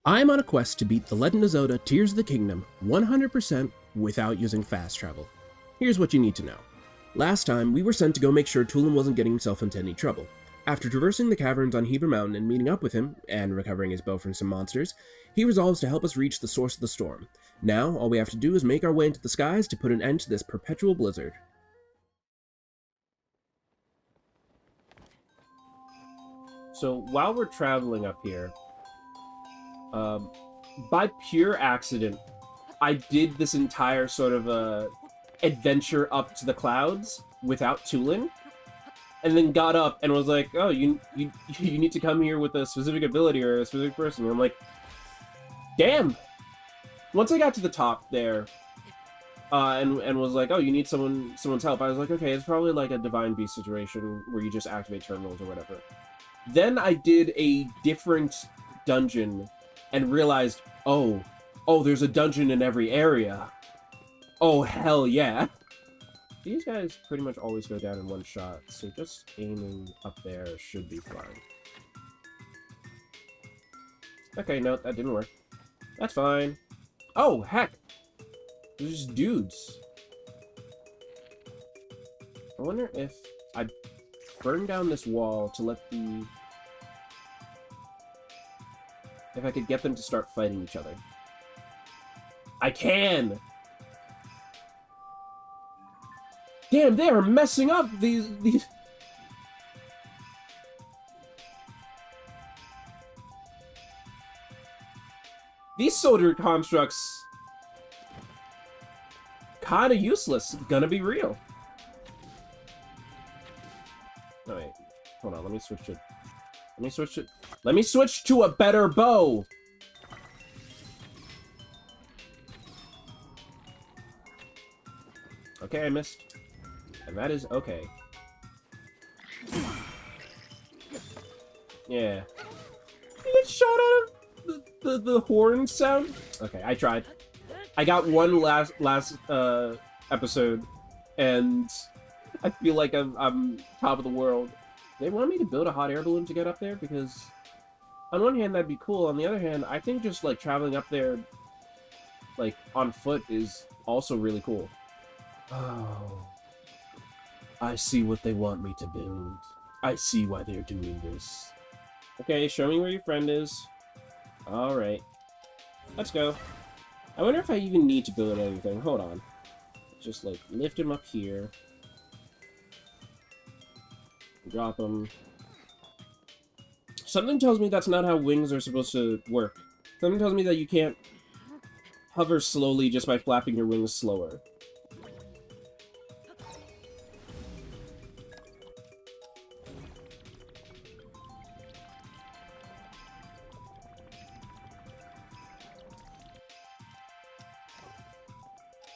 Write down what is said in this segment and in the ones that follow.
I'm on a quest to beat The Legend of Zelda Tears of the Kingdom 100% without using fast travel. Here's what you need to know. Last time, we were sent to go make sure Tulin wasn't getting himself into any trouble. After traversing the caverns on Heber Mountain and meeting up with him, and recovering his bow from some monsters, he resolves to help us reach the source of the storm. Now, all we have to do is make our way into the skies to put an end to this perpetual blizzard. So, while we're traveling up here, by pure accident, I did this entire sort of adventure up to the clouds without Tulin, and then got up and was like, "Oh, you need to come here with a specific ability or a specific person." And I'm like, "Damn!" Once I got to the top there, and was like, "Oh, you need someone's help," I was like, "Okay, it's probably like a Divine Beast situation where you just activate terminals or whatever." Then I did a different dungeon and realized, oh, there's a dungeon in every area. Oh, hell yeah. These guys pretty much always go down in one shot, so just aiming up there should be fine. Okay, no, that didn't work. That's fine. Oh, heck! There's just dudes. I wonder if I burn down this wall to let the... if I could get them to start fighting each other. I can! Damn, they are messing up these... These soldier constructs... kinda useless, gonna be real. Oh, wait. Hold on, let me switch it. Let me switch to a better bow! Okay, I missed. And that is okay. Yeah. You get shot out of the horn sound? Okay, I tried. I got one last episode, and I feel like I'm top of the world. They want me to build a hot air balloon to get up there, because on one hand that'd be cool, on the other hand I think just like traveling up there like on foot is also really cool. Oh, I see what they want me to build. I see why they're doing this. Okay, show me where your friend is. Alright, let's go. I wonder if I even need to build anything. Hold on, just like lift him up here. Drop them. Something tells me that's not how wings are supposed to work. Something tells me that you can't hover slowly just by flapping your wings slower.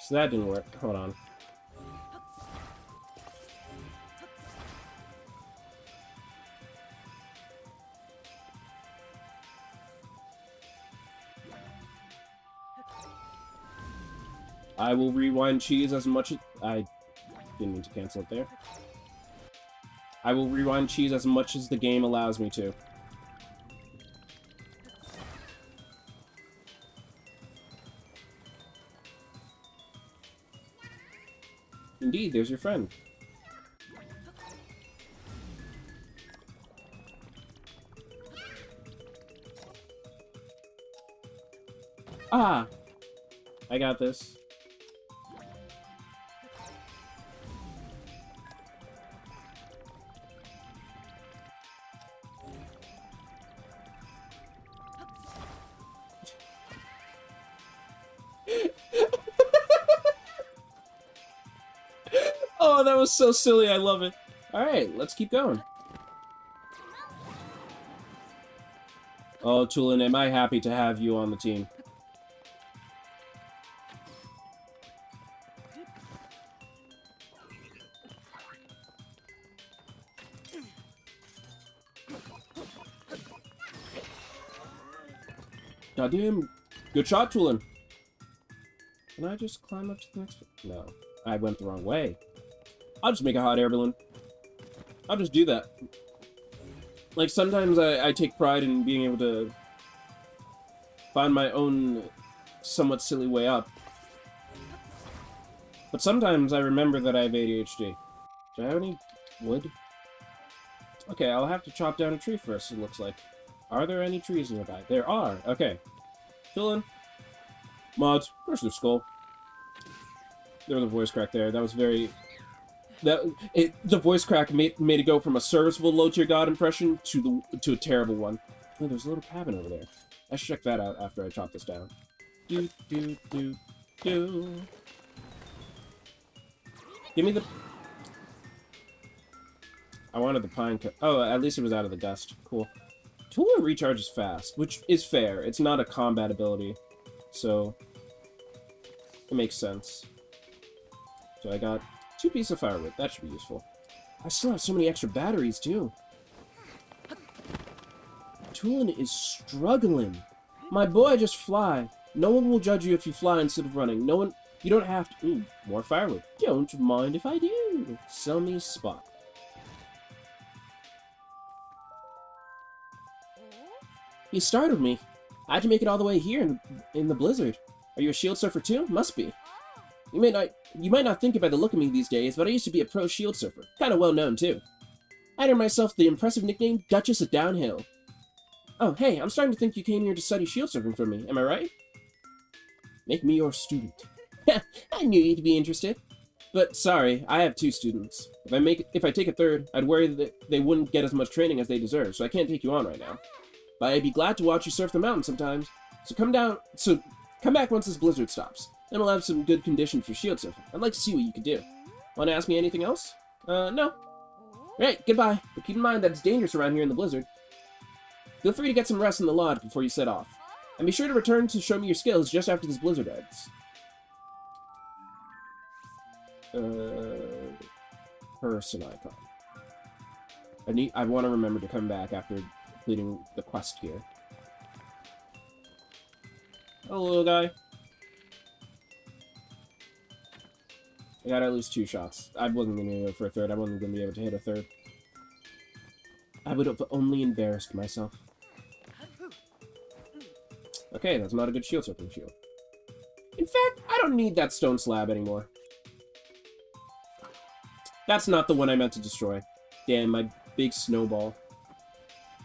So that didn't work. Hold on. I will rewind cheese as much as... I didn't mean to cancel it there. I will rewind cheese as much as the game allows me to. Indeed, there's your friend. Ah! I got this. Oh, that was so silly, I love it. Alright, let's keep going. Oh, Tulin, am I happy to have you on the team. Goddamn. Good shot, Tulin. Can I just climb up to the next... No. I went the wrong way. I'll just make a hot air balloon. I'll just do that. Like, sometimes I take pride in being able to find my own somewhat silly way up. But sometimes I remember that I have ADHD. Do I have any wood? Okay, I'll have to chop down a tree first, it looks like. Are there any trees nearby? There are. Okay. Fill in. Mods, where's their skull? There was a voice crack there. That was very... the voice crack made it go from a serviceable low-tier god impression to a terrible one. Oh, there's a little cabin over there. I should check that out after I chop this down. Do, do, do, do. Give me the... I wanted the pine cut. Oh, at least it was out of the dust. Cool. Tula recharges fast, which is fair. It's not a combat ability, so it makes sense. So I got 2 pieces of firewood. That should be useful. I still have so many extra batteries, too. Tulin is struggling. My boy, just fly. No one will judge you if you fly instead of running. No one... You don't have to... Ooh, more firewood. Don't mind if I do. Sell me a spot. You startled me. I had to make it all the way here in the blizzard. Are you a shield surfer too? Must be. You might not think it by the look of me these days, but I used to be a pro shield surfer. Kinda well known too. I earned myself the impressive nickname Duchess of Downhill. Oh, hey, I'm starting to think you came here to study shield surfing from me. Am I right? Make me your student. I knew you'd be interested. But sorry, I have 2 students. If I take a third, I'd worry that they wouldn't get as much training as they deserve, so I can't take you on right now. But I'd be glad to watch you surf the mountain sometimes. So come back once this blizzard stops. Then we'll have some good conditions for shield surfing. I'd like to see what you can do. Want to ask me anything else? No. Right, goodbye. But keep in mind that it's dangerous around here in the blizzard. Feel free to get some rest in the lodge before you set off. And be sure to return to show me your skills just after this blizzard ends. Person icon. I want to remember to come back after completing the quest here. Hello, little guy. I got at least 2 shots. I wasn't going to go for a third. I wasn't going to be able to hit a third. I would have only embarrassed myself. Okay, that's not a good shield surfing shield. In fact, I don't need that stone slab anymore. That's not the one I meant to destroy. Damn, my big snowball.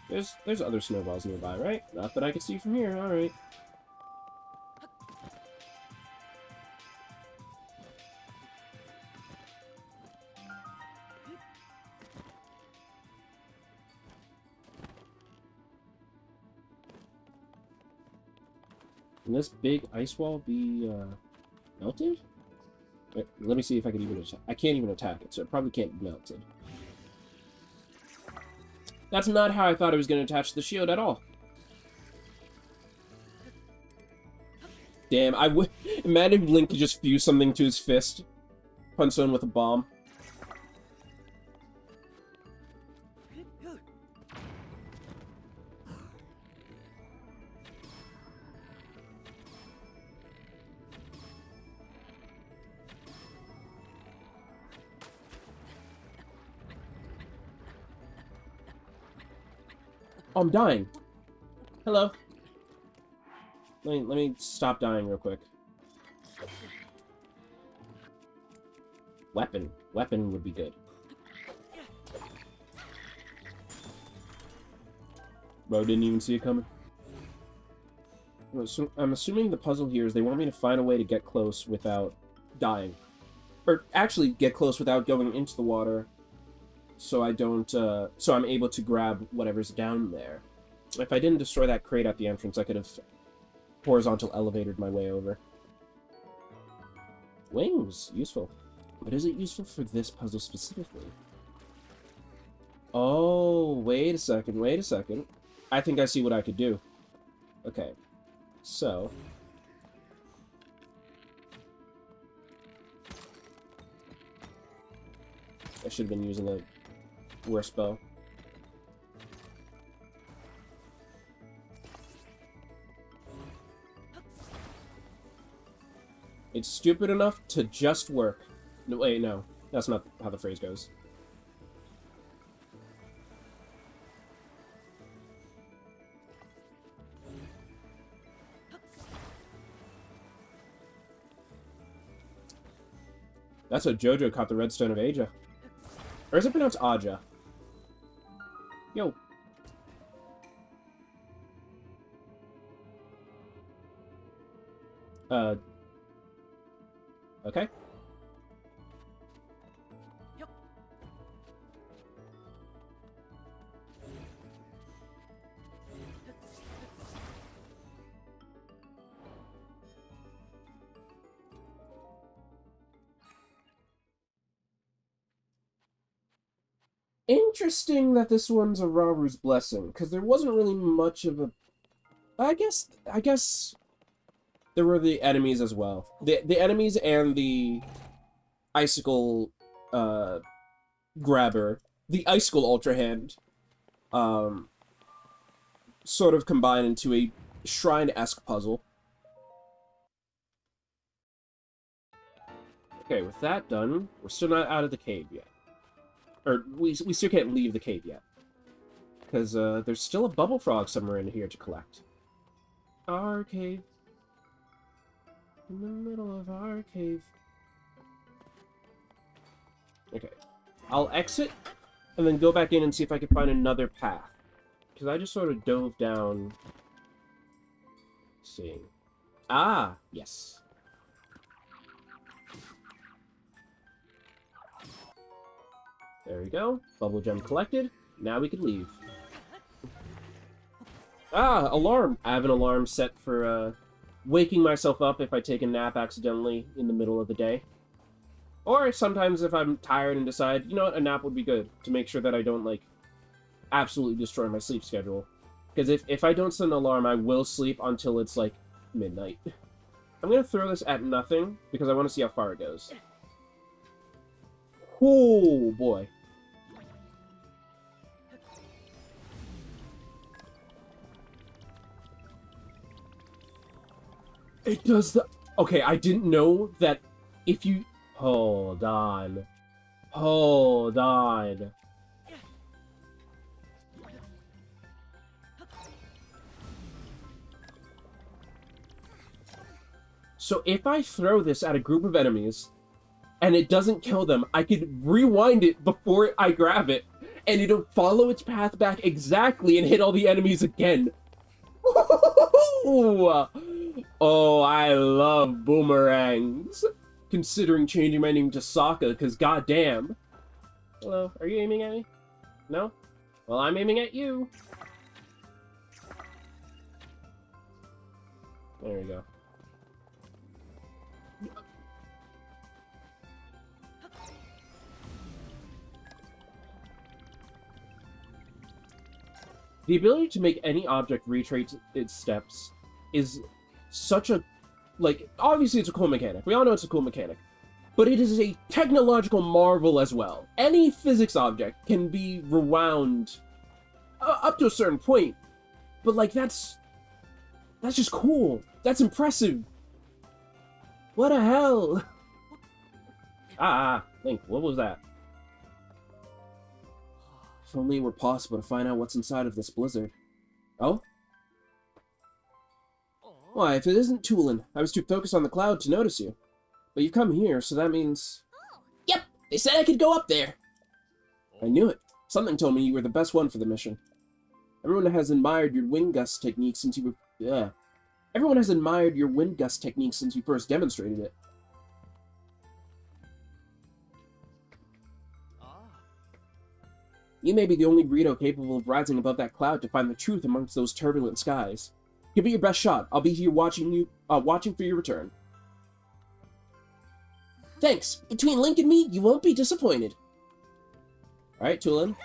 There's other snowballs nearby, right? Not that I can see from here, alright. Can this big ice wall be, melted? Wait, let me see if I can even attack. I can't even attack it, so it probably can't be melted. That's not how I thought it was going to attach to the shield at all. Damn, imagine if Link could just fuse something to his fist. Punch someone with a bomb. Oh, I'm dying. Hello. Let me stop dying real quick. Weapon. Weapon would be good. Bro, didn't even see it coming. So I'm assuming the puzzle here is they want me to find a way to get close without dying. Or actually get close without going into the water. So I don't, so I'm able to grab whatever's down there. If I didn't destroy that crate at the entrance, I could have horizontal elevated my way over. Wings! Useful. But is it useful for this puzzle specifically? Oh, wait a second, wait a second. I think I see what I could do. Okay. So... I should have been using a worse bow. It's stupid enough to just work. No, wait, no. That's not how the phrase goes. That's how Jojo caught the Redstone of Aja. Or is it pronounced Aja? Yo. Okay. Interesting that this one's a Robber's Blessing, because there wasn't really much of a... I guess there were the enemies as well. The enemies and the icicle grabber, the icicle ultra hand, sort of combine into a shrine-esque puzzle. Okay, with that done, we're still not out of the cave yet. Or, we still can't leave the cave yet. Because, there's still a bubble frog somewhere in here to collect. Our cave. In the middle of our cave. Okay. I'll exit, and then go back in and see if I can find another path. Because I just sort of dove down... Let's see. Ah! Yes. There we go. Bubble gem collected. Now we can leave. Ah! Alarm! I have an alarm set for, waking myself up if I take a nap accidentally in the middle of the day. Or sometimes if I'm tired and decide, you know what, a nap would be good, to make sure that I don't, like, absolutely destroy my sleep schedule. Because if I don't set an alarm, I will sleep until it's, like, midnight. I'm gonna throw this at nothing, because I want to see how far it goes. Oh, boy. It does the... Okay, I didn't know that if you... Hold on. Hold on. So if I throw this at a group of enemies, and it doesn't kill them, I could rewind it before I grab it, and it'll follow its path back exactly and hit all the enemies again. Oh, I love boomerangs. Considering changing my name to Sokka, because goddamn. Hello, are you aiming at me? No? Well, I'm aiming at you. There we go. The ability to make any object retrace its steps is such a... Like, obviously it's a cool mechanic. We all know it's a cool mechanic. But it is a technological marvel as well. Any physics object can be rewound up to a certain point. But, like, that's just cool. That's impressive. What the hell? Link, what was that? If only it were possible to find out what's inside of this blizzard. Oh? Why, if it isn't Tulin, I was too focused on the cloud to notice you. But you've come here, so that means... Yep, they said I could go up there. I knew it. Something told me you were the best one for the mission. Everyone has admired your wind gust technique since you were... Everyone has admired your wind gust technique since you first demonstrated it. You may be the only Greedo capable of rising above that cloud to find the truth amongst those turbulent skies. Give it your best shot. I'll be here watching for your return. Thanks. Between Link and me, you won't be disappointed. Alright, Tulin.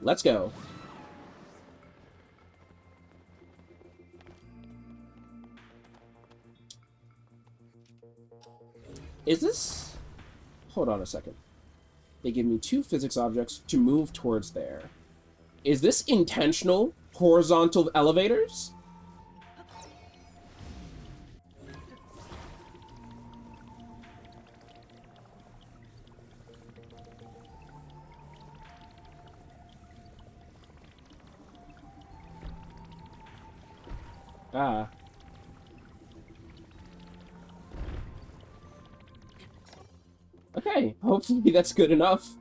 Let's go. Is this... Hold on a second. They give me 2 physics objects to move towards there. Is this intentional horizontal elevators? Okay, hopefully that's good enough.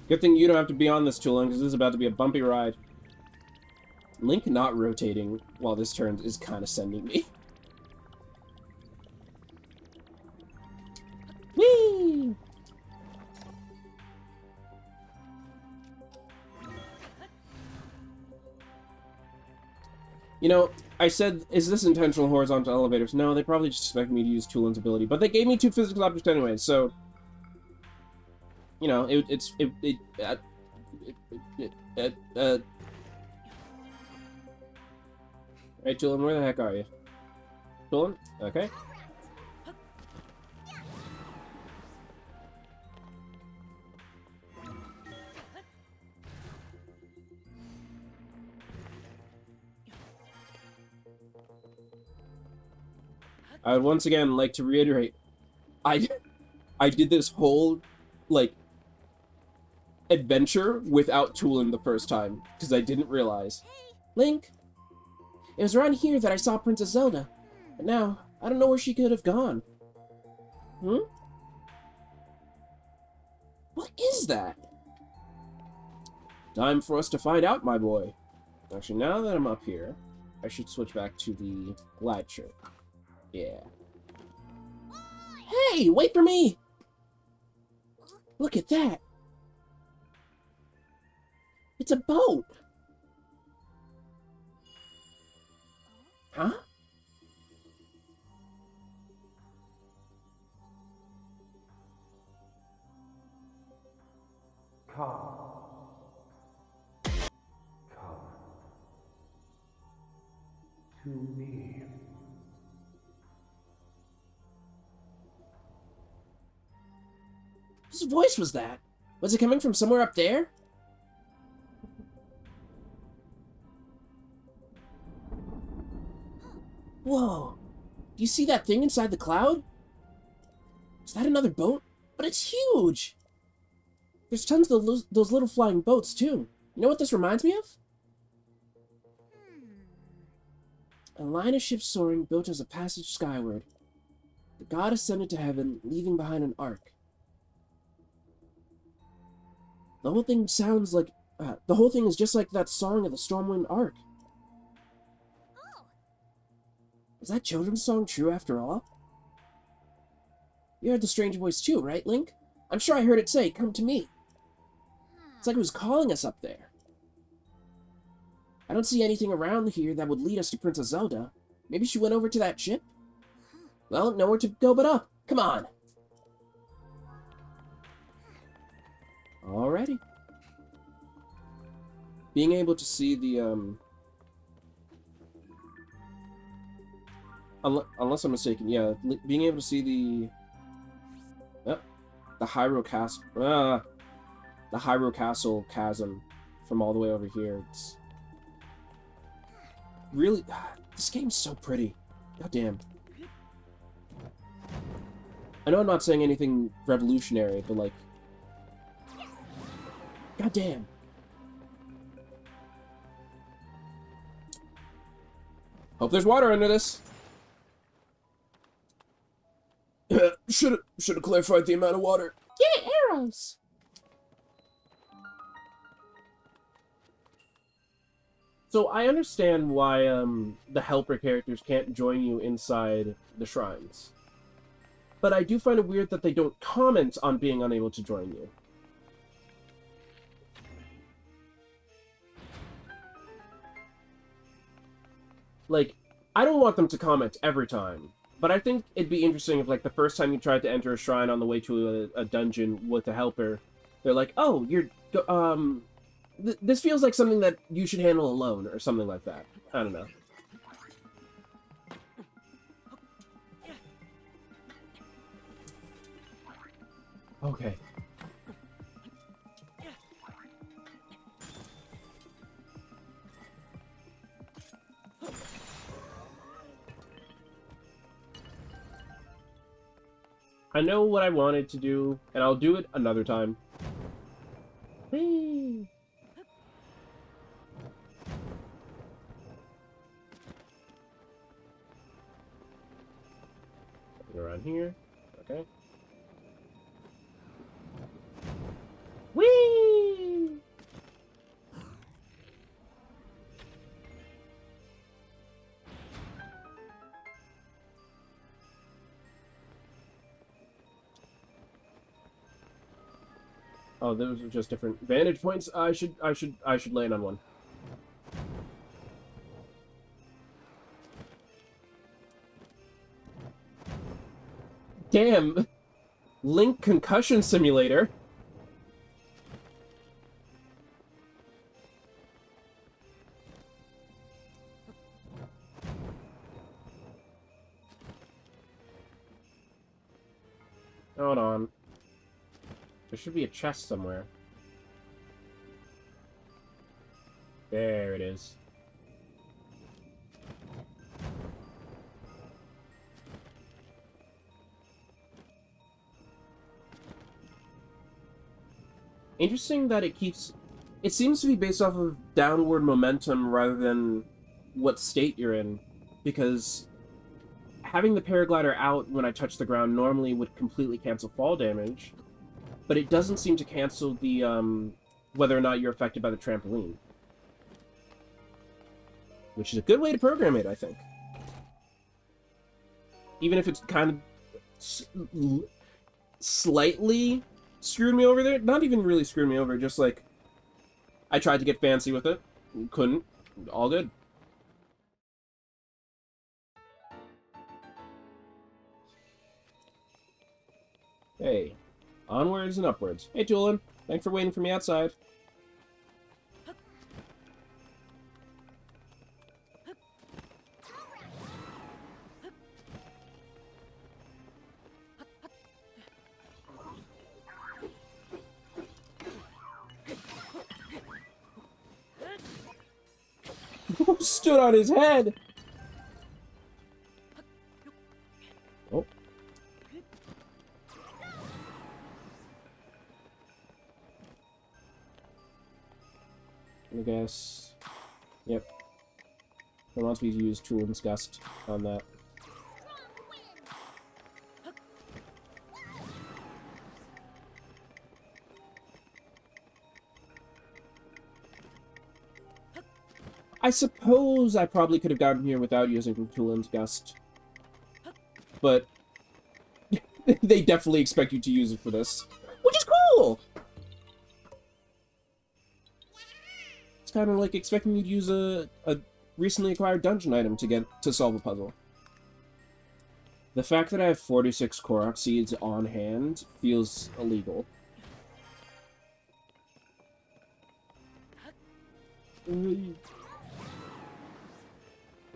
Good thing you don't have to be on this too long, because this is about to be a bumpy ride. Link not rotating while this turns is kind of sending me. Whee! You know, I said, is this intentional horizontal elevators? No, they probably just expect me to use Tulin's ability, but they gave me 2 physical objects anyway, so... You know, Hey, Tulin, where the heck are you? Tulin? Okay. I would once again like to reiterate, I did this whole, like, adventure without Tulin the first time, because I didn't realize. Link! It was around here that I saw Princess Zelda, but now, I don't know where she could have gone. Hmm? What is that? Time for us to find out, my boy. Actually, now that I'm up here, I should switch back to the glide shirt. Yeah. Hey, wait for me! Look at that! It's a boat! Huh? Come. Come. To me. Whose voice was that? Was it coming from somewhere up there? Whoa! Do you see that thing inside the cloud? Is that another boat? But it's huge! There's tons of those little flying boats, too. You know what this reminds me of? A line of ships soaring, built as a passage skyward. The god ascended to heaven, leaving behind an ark. The whole thing sounds like... the whole thing is just like that song of the Stormwind Ark. Is that children's song true after all? You heard the strange voice too, right, Link? I'm sure I heard it say, "Come to me." It's like it was calling us up there. I don't see anything around here that would lead us to Princess Zelda. Maybe she went over to that ship? Well, nowhere to go but up. Come on. Alrighty. Being able to see the, unless I'm mistaken, yeah, being able to see the Hyrule Castle, the Hyrule Castle chasm from all the way over here. It's really, this game's so pretty. Goddamn. I know I'm not saying anything revolutionary, but like, goddamn. Hope there's water under this. Should have clarified the amount of water. Yeah, arrows. So I understand why the helper characters can't join you inside the shrines, but I do find it weird that they don't comment on being unable to join you. Like, I don't want them to comment every time, but I think it'd be interesting if, like, the first time you tried to enter a shrine on the way to a dungeon with a helper, they're like, "Oh, this feels like something that you should handle alone," or something like that. I don't know. Okay. I know what I wanted to do, and I'll do it another time. Whee! Around here. Okay. Oh, those are just different vantage points. I should land on one. Damn! Link Concussion Simulator. Hold on. There should be a chest somewhere. There it is. Interesting that it keeps... It seems to be based off of downward momentum rather than what state you're in. Because having the paraglider out when I touch the ground normally would completely cancel fall damage. But it doesn't seem to cancel the, whether or not you're affected by the trampoline. Which is a good way to program it, I think. Even if it's kind of slightly screwed me over there. Not even really screwed me over, just like... I tried to get fancy with it. Couldn't. All good. Hey. Onwards and upwards. Hey, Tulin. Thanks for waiting for me outside. Who stood on his head? Oh. I guess. Yep. It wants me to use Tulin's Gust on that. I suppose I probably could have gotten here without using Tulin's Gust. But they definitely expect you to use it for this. Which is cool! It's kind of like expecting you to use a recently acquired dungeon item to solve a puzzle. The fact that I have 46 Korok seeds on hand feels illegal.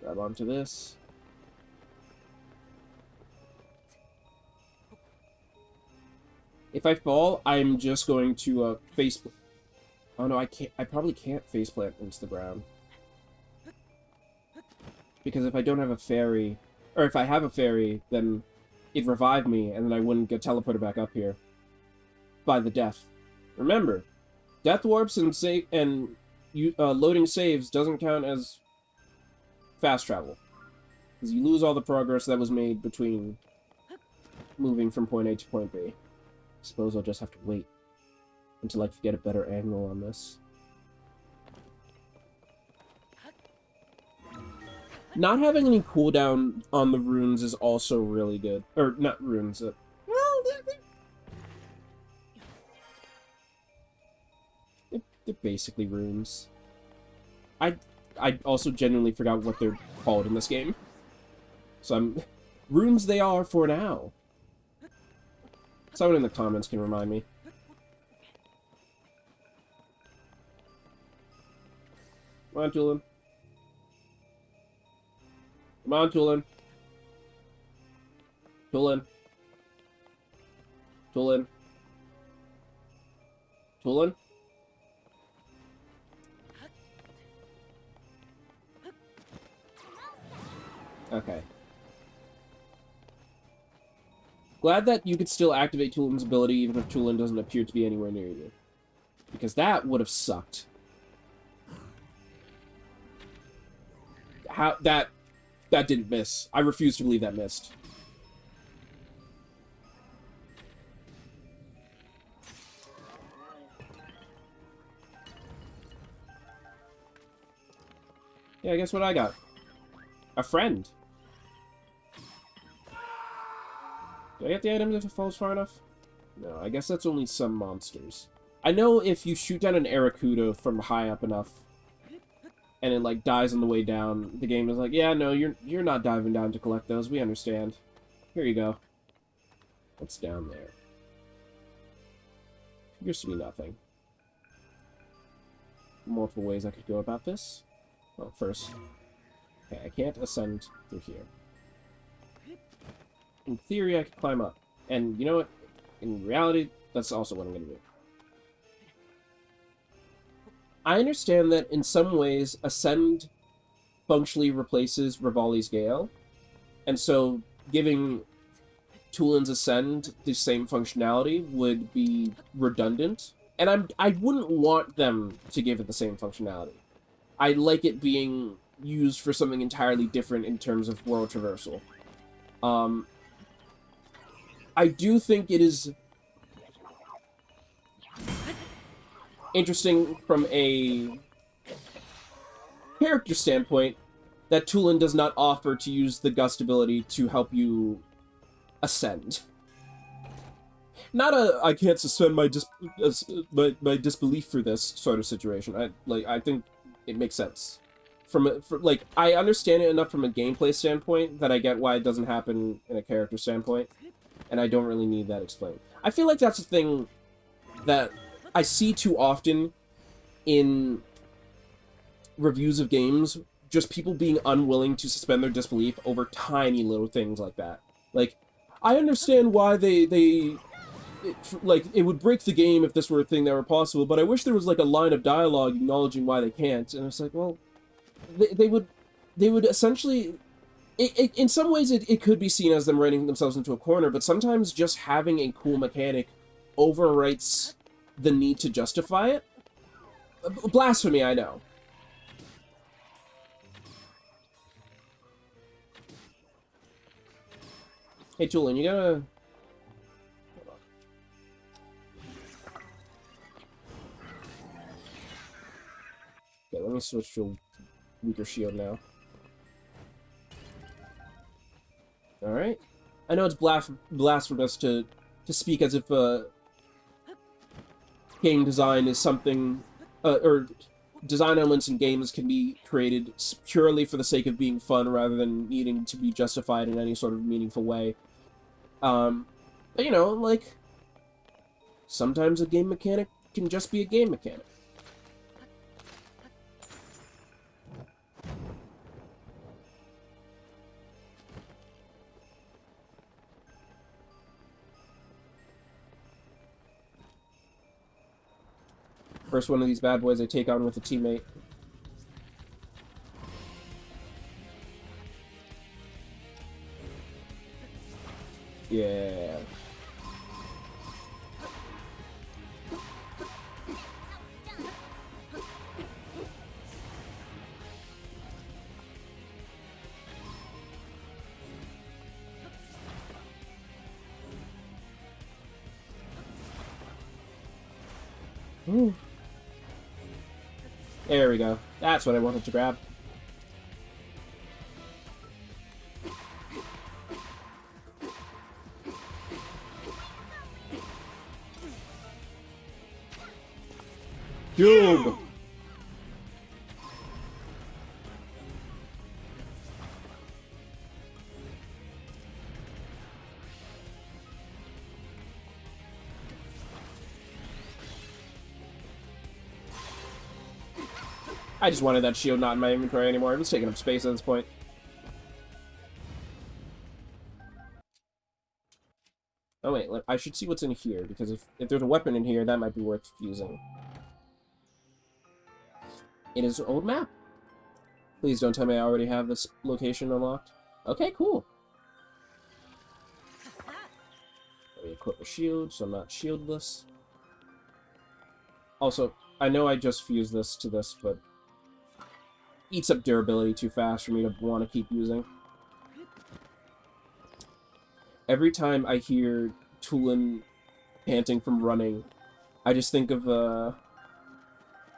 Grab onto this. If I fall, I'm just going to face... Oh no, I can't. I probably can't faceplant into the ground. Because if I don't have a fairy... Or if I have a fairy, then it'd revive me, and then I wouldn't get teleported back up here. By the death. Remember, death warps and loading saves doesn't count as fast travel. Because you lose all the progress that was made between moving from point A to point B. I suppose I'll just have to wait until I can get a better angle on this. Not having any cooldown on the runes is also really good. Or, not runes. Well, they're basically runes. I also genuinely forgot what they're called in this game. So runes they are for now. Someone in the comments can remind me. Come on, Tulin. Come on, Tulin. Tulin. Tulin. Tulin? Okay. Glad that you could still activate Tulin's ability even if Tulin doesn't appear to be anywhere near you. Because that would have sucked. How that didn't miss. I refuse to believe that missed. Yeah, guess what I got? A friend. Do I get the items if it falls far enough? No, I guess that's only some monsters. I know if you shoot down an Aracuda from high up enough, and it like dies on the way down, the game is like, yeah, no, you're not diving down to collect those. We understand. Here you go. What's down there? Appears to be nothing. Multiple ways I could go about this. Well, first, okay, I can't ascend through here. In theory, I could climb up. And you know what? In reality, that's also what I'm going to do. I understand that in some ways, Ascend functionally replaces Rivali's Gale. And so giving Tulin's Ascend the same functionality would be redundant. And I wouldn't want them to give it the same functionality. I like it being used for something entirely different in terms of world traversal. I do think it is interesting from a character standpoint that Tulin does not offer to use the Gust ability to help you ascend. Not a I can't suspend my disbelief for this sort of situation. I think it makes sense. Like, I understand it enough from a gameplay standpoint that I get why it doesn't happen in a character standpoint, and I don't really need that explained. I feel like that's a thing that I see too often in reviews of games, just people being unwilling to suspend their disbelief over tiny little things like that. Like, I understand why it would break the game if this were a thing that were possible, but I wish there was, like, a line of dialogue acknowledging why they can't. And it's like, well, they would essentially... in some ways, it could be seen as them writing themselves into a corner, but sometimes just having a cool mechanic overwrites the need to justify it. Blasphemy, I know. Hey, Tulin, you gotta... Okay, let me switch to a weaker shield now. Alright. I know it's blasphemous to speak as if game design is something... or design elements in games can be created purely for the sake of being fun rather than needing to be justified in any sort of meaningful way. But, you know, like, sometimes a game mechanic can just be a game mechanic. First one of these bad boys I take on with a teammate. Yeah. Ooh. There we go. That's what I wanted to grab. Cube! I just wanted that shield not in my inventory anymore. It was taking up space at this point. Oh wait, I should see what's in here, because if there's a weapon in here, that might be worth using. It is an old map. Please don't tell me I already have this location unlocked. Okay, cool. Let me equip a shield, so I'm not shieldless. Also, I know I just fused this to this, but eats up durability too fast for me to want to keep using. Every time I hear Tulin panting from running, I just think of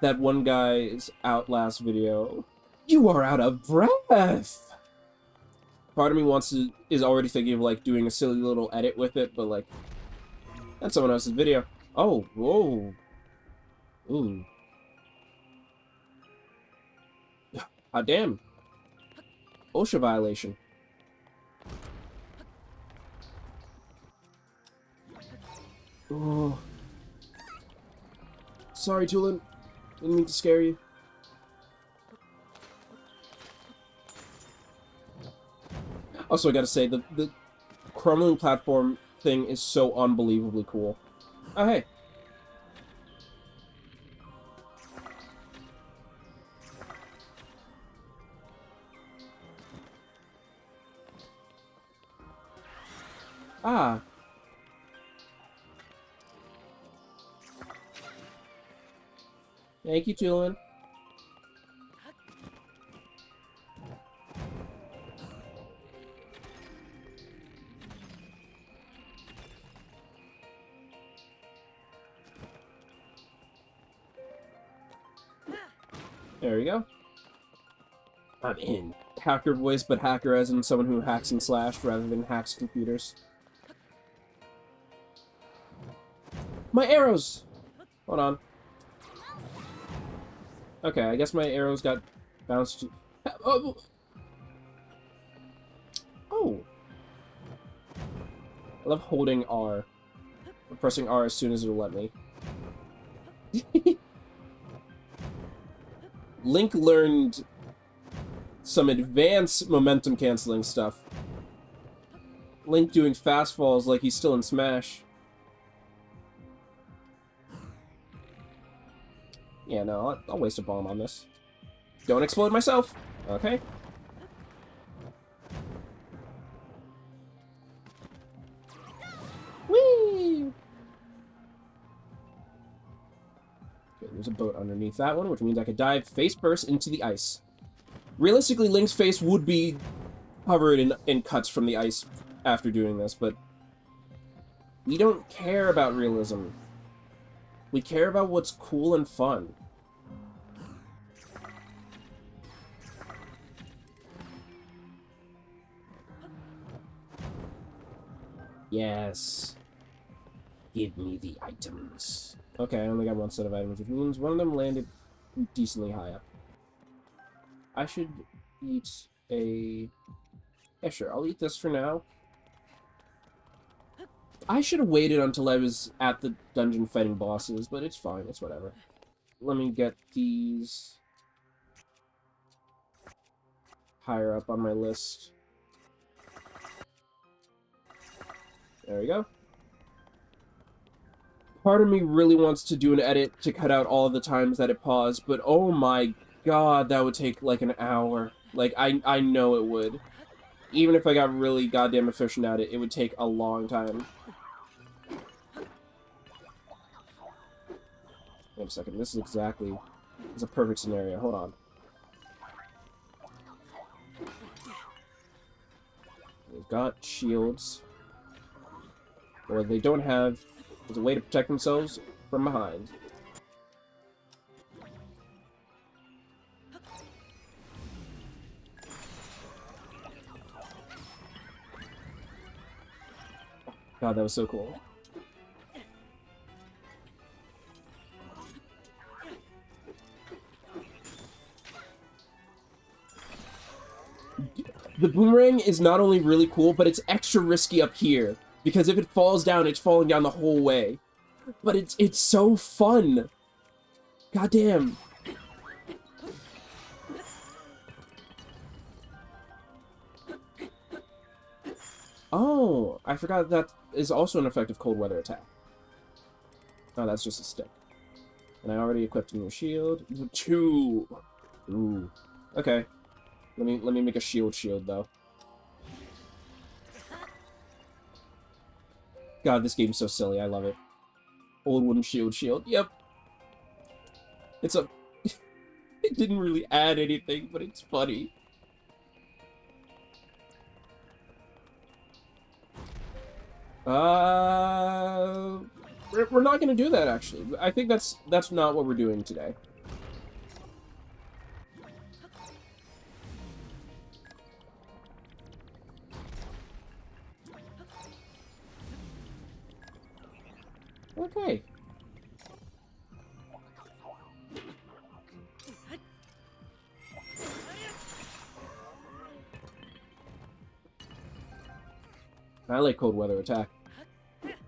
that one guy's Outlast video. You are out of breath! Part of me is already thinking of, like, doing a silly little edit with it, but, like, that's someone else's video. Oh, whoa. Ooh. Ah, damn. OSHA violation. Oh. Sorry, Tulin. Didn't mean to scare you. Also, I gotta say, the crumbling platform thing is so unbelievably cool. Oh, hey. Ah. Thank you, Tulin. There we go. I'm in. Hacker voice, but hacker as in someone who hacks and slashed rather than hacks computers. My arrows! Hold on. Okay, I guess my arrows got bounced. Oh! Oh! I love holding R. Or pressing R as soon as it'll let me. Link learned some advanced momentum canceling stuff. Link doing fast falls like he's still in Smash. Yeah, no, I'll waste a bomb on this. Don't explode myself! Okay. Whee! Okay, there's a boat underneath that one, which means I could dive face first into the ice. Realistically, Link's face would be covered in cuts from the ice after doing this, but we don't care about realism. We care about what's cool and fun. Yes. Give me the items. Okay, I only got one set of items, which means one of them landed decently high up. I should eat a... Yeah, sure, I'll eat this for now. I should have waited until I was at the dungeon fighting bosses, but it's fine, it's whatever. Let me get these higher up on my list. There we go. Part of me really wants to do an edit to cut out all of the times that it paused, but oh my god, that would take like an hour. Like, I know it would. Even if I got really goddamn efficient at it, it would take a long time. Wait a second, this is exactly... It's a perfect scenario, hold on. They've got shields. Or they don't have... There's a way to protect themselves from behind. God, that was so cool. The boomerang is not only really cool, but it's extra risky up here. Because if it falls down, it's falling down the whole way. But it's so fun. Goddamn. Oh, I forgot that is also an effective cold weather attack. Oh, that's just a stick. And I already equipped a new shield. 2. Ooh. Okay. Let me make a shield though. God, this game's so silly. I love it. Old wooden shield. Yep. It's a... It didn't really add anything, but it's funny. We're not gonna do that, actually. I think that's not what we're doing today. Okay. I like cold weather attack.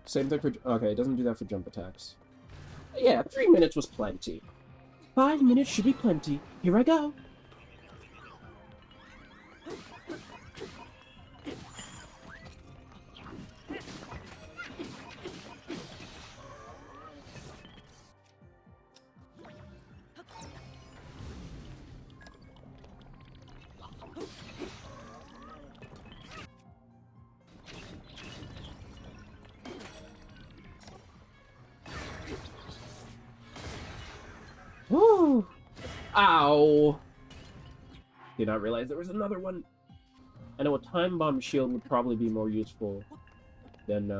Same thing for... Okay, it doesn't do that for jump attacks. Yeah, 3 minutes was plenty. 5 minutes should be plenty. Here I go. Woo! Ow! Did not realize there was another one. I know a time bomb shield would probably be more useful than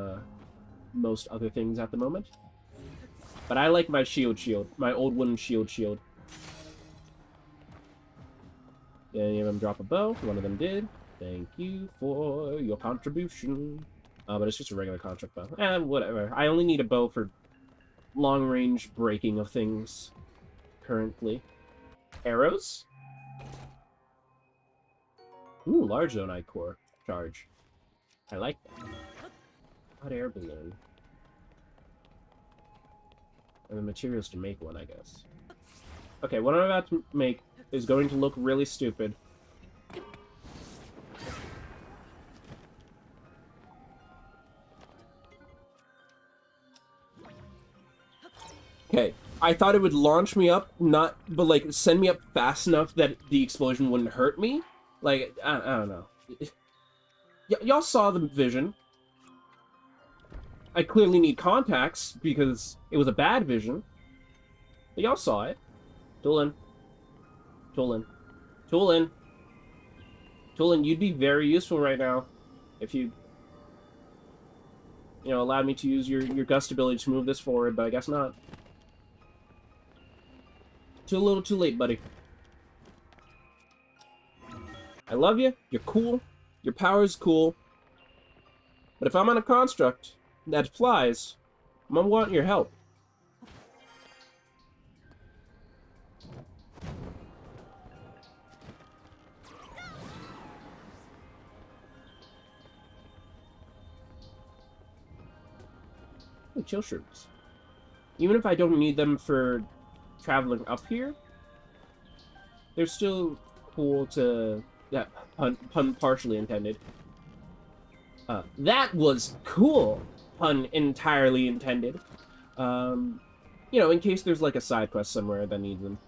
most other things at the moment. But I like my shield, my old wooden shield. Did any of them drop a bow? One of them did. Thank you for your contribution. But it's just a regular contract bow. Whatever. I only need a bow for long-range breaking of things currently. Arrows? Ooh, large zonite core charge. I like that. Hot air balloon. And the materials to make one, I guess. Okay, what I'm about to make is going to look really stupid. Okay, I thought it would launch me up, but like send me up fast enough that the explosion wouldn't hurt me. Like, I don't know. Y'all saw the vision. I clearly need contacts because it was a bad vision. But y'all saw it. Toolin, you'd be very useful right now if you allowed me to use your gust ability to move this forward, but I guess not. Too little, too late, buddy. I love you. You're cool. Your power is cool. But if I'm on a construct that flies, I'm gonna want your help. Ooh, chill shrooms. Even if I don't need them for traveling up here, they're still cool to... Yeah, pun partially intended. That was cool! Pun entirely intended. In case there's like a side quest somewhere that needs them.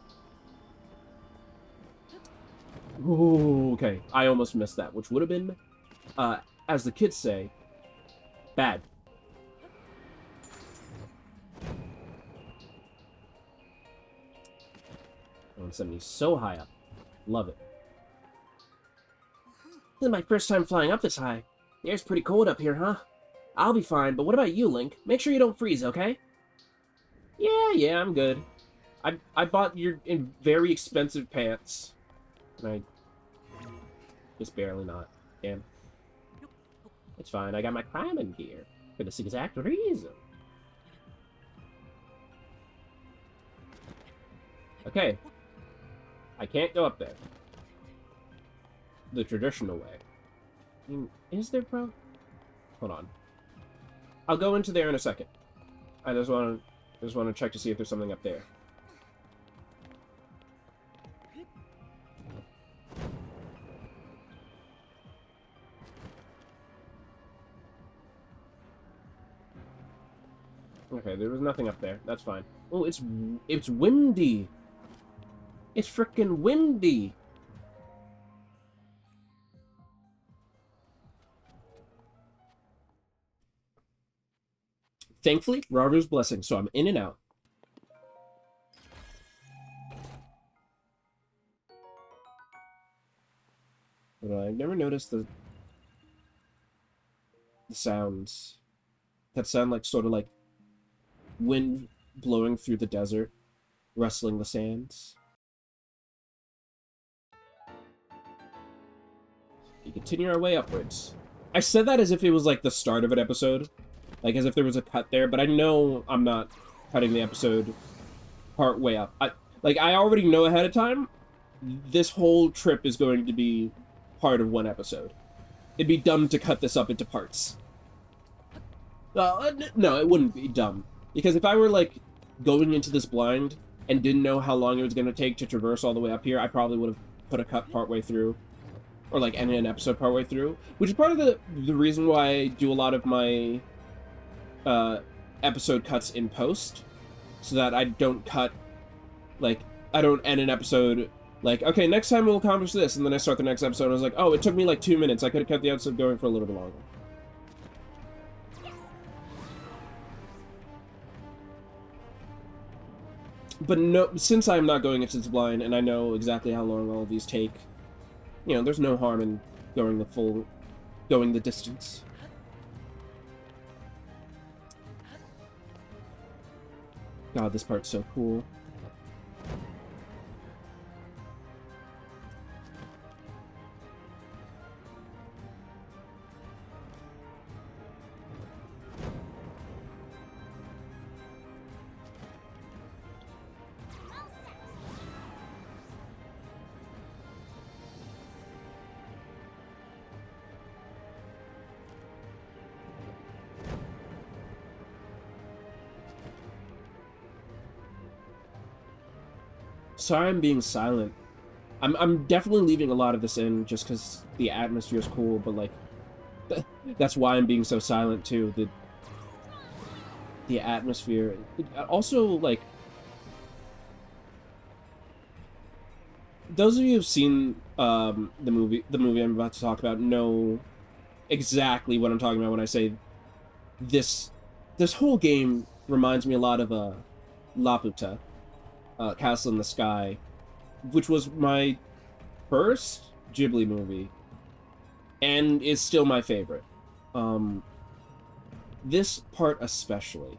Ooh, okay. I almost missed that, which would have been, as the kids say, bad. Don't send me so high up. Love it. This is my first time flying up this high. The air's pretty cold up here, huh? I'll be fine, but what about you, Link? Make sure you don't freeze, okay? Yeah, I'm good. I bought your very expensive pants. And I... just barely not. Damn. It's fine, I got my climbing gear. For this exact reason. Okay. I can't go up there. The traditional way. I mean, is there Hold on. I'll go into there in a second. I just want to check to see if there's something up there. Okay, there was nothing up there. That's fine. Oh, it's windy. It's frickin' windy. Thankfully, Raru's blessing, so I'm in and out. But I've never noticed the sounds that sound like sort of like wind blowing through the desert, rustling the sands. We continue our way upwards. I said that as if it was like the start of an episode. Like, as if there was a cut there, but I know I'm not cutting the episode part way up. I already know ahead of time, this whole trip is going to be part of one episode. It'd be dumb to cut this up into parts. No, it wouldn't be dumb. Because if I were, like, going into this blind and didn't know how long it was going to take to traverse all the way up here, I probably would have put a cut partway through. Or, like, ended an episode partway through. Which is part of the reason why I do a lot of my episode cuts in post. So that I don't cut, like, I don't end an episode like, okay, next time we'll accomplish this, and then I start the next episode and I was like, oh, it took me like 2 minutes. I could have kept the episode going for a little bit longer. But no, since I'm not going into this blind and I know exactly how long all of these take, you know, there's no harm in going the distance. God, this part's so cool. Sorry I'm being silent. I'm definitely leaving a lot of this in just because the atmosphere is cool, but like that's why I'm being so silent too. The atmosphere. Also, like, those of you who've seen the movie I'm about to talk about know exactly what I'm talking about when I say this whole game reminds me a lot of Laputa. Castle in the Sky, which was my first Ghibli movie, and is still my favorite. This part especially.